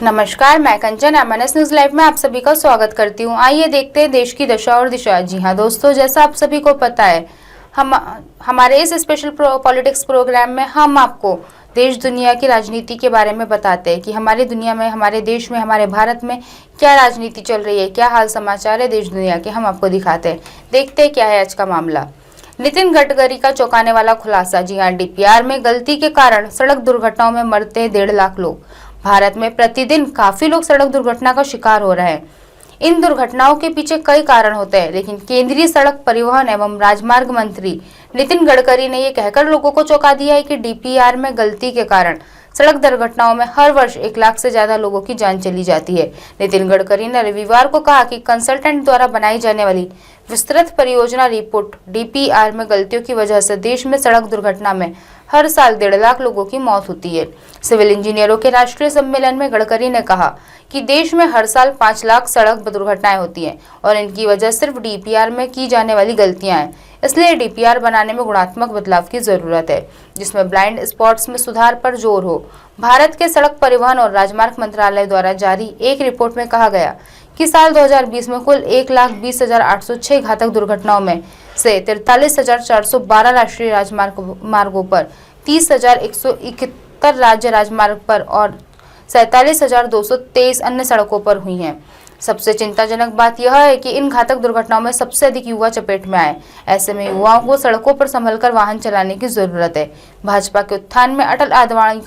नमस्कार, मैं कंचन MNS news live में आप सभी का स्वागत करती हूं। आइए देखते हैं देश की दशा और दिशा। जी हां दोस्तों, जैसा आप सभी को पता है, हमारे इस स्पेशल पॉलिटिक्स प्रोग्राम में हम आपको देश दुनिया की राजनीति के बारे में बताते हैं कि हमारी दुनिया में, हमारे देश में, हमारे भारत में क्या राजनीति चल रही है, क्या हाल समाचार है देश दुनिया के, हम आपको दिखाते हैं। देखते हैं क्या है आज का मामला। नितिन गडकरी का चौंकाने वाला खुलासा। जी हाँ, डीपीआर में गलती के कारण सड़क दुर्घटनाओं में मरते हैं 1.5 लाख लोग। भारत में प्रतिदिन काफी लोग सड़क दुर्घटना का शिकार हो रहे हैं। इन दुर्घटनाओं के पीछे कई कारण होते हैं, लेकिन केंद्रीय सड़क परिवहन एवं राजमार्ग मंत्री नितिन गडकरी ने ये कहकर लोगों को चौंका दिया है कि डीपीआर में गलती के कारण सड़क दुर्घटनाओं में हर वर्ष 1 लाख से ज्यादा लोगों की जान चली जाती है। नितिन गडकरी ने रविवार को कहा कि कंसल्टेंट द्वारा बनाई जाने वाली विस्तृत परियोजना रिपोर्ट डीपीआर में गलतियों की वजह से देश में सड़क दुर्घटना में हर साल 1.5 लाख लोगों की मौत होती है। सिविल इंजीनियरों के राष्ट्रीय सम्मेलन में गडकरी ने कहा कि देश में हर साल 5 लाख सड़क दुर्घटनाएं होती हैं और इनकी वजह सिर्फ डीपीआर में की जाने वाली गलतियां हैं। इसलिए डीपीआर बनाने में गुणात्मक बदलाव की जरूरत है, जिसमें ब्लाइंड स्पॉट्स में सुधार पर जोर हो। भारत के सड़क परिवहन और राजमार्ग मंत्रालय द्वारा जारी एक रिपोर्ट में कहा गया कि साल 2020 में कुल 1,20,806 घातक दुर्घटनाओं में से 43,412 राष्ट्रीय राजमार्गों पर, 30,171 राज्य राजमार्ग पर और 47,223 अन्य सड़कों पर हुई हैं। सबसे चिंताजनक बात यह है कि इन घातक दुर्घटनाओं में सबसे अधिक युवा चपेट में आए। ऐसे में युवाओं को सड़कों पर संभलकर वाहन चलाने की जरूरत है। भाजपा के उत्थान में अटल आडवाणी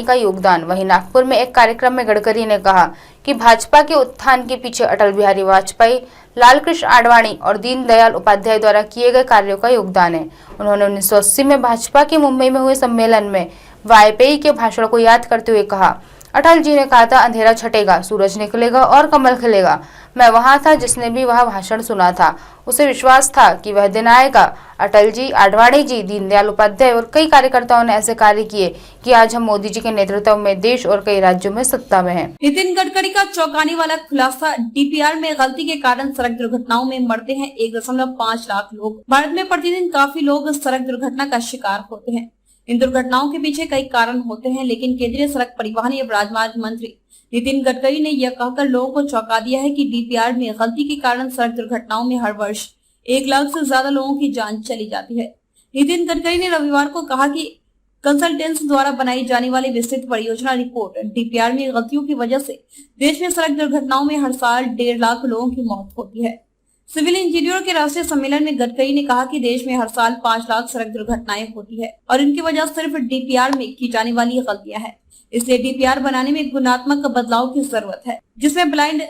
का योगदान। वहीं नागपुर में एक कार्यक्रम में गडकरी ने कहा कि भाजपा के उत्थान के पीछे अटल बिहारी वाजपेयी, लाल कृष्ण आडवाणी और दीनदयाल उपाध्याय द्वारा किए गए कार्यों का योगदान है। उन्होंने 1980 में भाजपा के मुंबई में हुए सम्मेलन में वाजपेयी के भाषण को याद करते हुए कहा, अटल जी ने कहा था, अंधेरा छटेगा, सूरज निकलेगा और कमल खिलेगा। मैं वहां था, जिसने भी वह भाषण सुना था उसे विश्वास था कि वह दिन आएगा। अटल जी, आडवाणी जी, दीनदयाल उपाध्याय और कई कार्यकर्ताओं ने ऐसे कार्य किए कि आज हम मोदी जी के नेतृत्व में देश और कई राज्यों में सत्ता में हैं। नितिन गडकरी का चौंकाने वाला खुलासा। डीपीआर में गलती के कारण सड़क दुर्घटनाओं में मरते हैं 1.5 लाख लोग। भारत में प्रतिदिन काफी लोग सड़क दुर्घटना का शिकार होते हैं। इन दुर्घटनाओं के पीछे कई कारण होते हैं, लेकिन केंद्रीय सड़क परिवहन एवं राजमार्ग मंत्री नितिन गडकरी ने यह कहकर लोगों को चौंका दिया है कि डीपीआर में गलती के कारण सड़क दुर्घटनाओं में हर वर्ष 1 लाख से ज्यादा लोगों की जान चली जाती है। नितिन गडकरी ने रविवार को कहा कि कंसल्टेंट्स द्वारा बनाई जाने वाली विस्तृत परियोजना रिपोर्ट डीपीआर में गलतियों की वजह से देश में सड़क दुर्घटनाओं में हर साल 1.5 लाख लोगों की मौत होती है। सिविल इंजीनियरों के राष्ट्रीय सम्मेलन में गडकरी ने कहा कि देश में हर साल 5 लाख सड़क दुर्घटनाएं होती है और इनकी वजह सिर्फ डीपीआर में की जाने वाली गलतियां हैं। इसलिए डीपीआर बनाने में गुणात्मक बदलाव की जरूरत है, जिसमें ब्लाइंड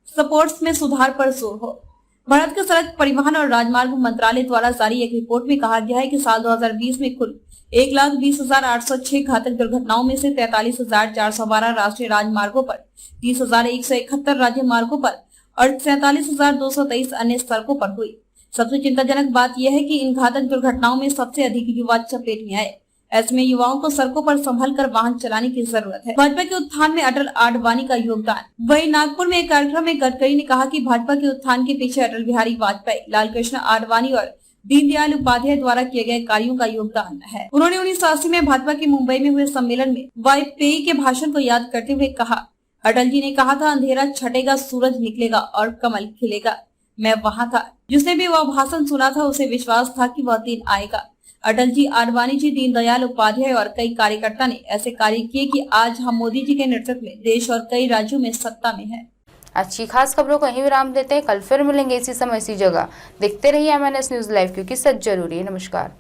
स्पॉट्स में सुधार पर जोर हो। भारत के सड़क परिवहन और राजमार्ग मंत्रालय द्वारा जारी एक रिपोर्ट में कहा गया है कि साल 2020 में कुल 1,20,806 घातक दुर्घटनाओं में से 43,412 राष्ट्रीय राजमार्गों पर, 30,171 राज्य मार्गों पर और 47,223 अन्य सड़कों पर हुई। सबसे चिंताजनक बात यह है कि इन घातक दुर्घटनाओं में सबसे अधिक युवा चपेट में आए। ऐसे में युवाओं को सड़कों पर संभल कर वाहन चलाने की जरूरत है। भाजपा के उत्थान में अटल आडवाणी का योगदान। वहीं नागपुर में एक कार्यक्रम में गडकरी ने कहा कि भाजपा के उत्थान के पीछे अटल बिहारी वाजपेयी, लाल कृष्ण आडवाणी और दीनदयाल उपाध्याय द्वारा किए गए कार्यों का योगदान है। उन्होंने 1980 में भाजपा के मुंबई में हुए सम्मेलन में वाजपेयी के भाषण को याद करते हुए कहा, अटल जी ने कहा था, अंधेरा छटेगा, सूरज निकलेगा और कमल खिलेगा। मैं वहां था, जिसने भी वह भाषण सुना था उसे विश्वास था कि वह दिन आएगा। अटल जी, आडवाणी जी, दीनदयाल उपाध्याय और कई कार्यकर्ता ने ऐसे कार्य किए कि आज हम मोदी जी के नेतृत्व में देश और कई राज्यों में सत्ता में हैं। अच्छी खास खबरों को यहीं विराम देते हैं। कल फिर मिलेंगे इसी समय इसी जगह। देखते रहिए एमएनएस न्यूज लाइव, क्योंकि सच जरूरी है। नमस्कार।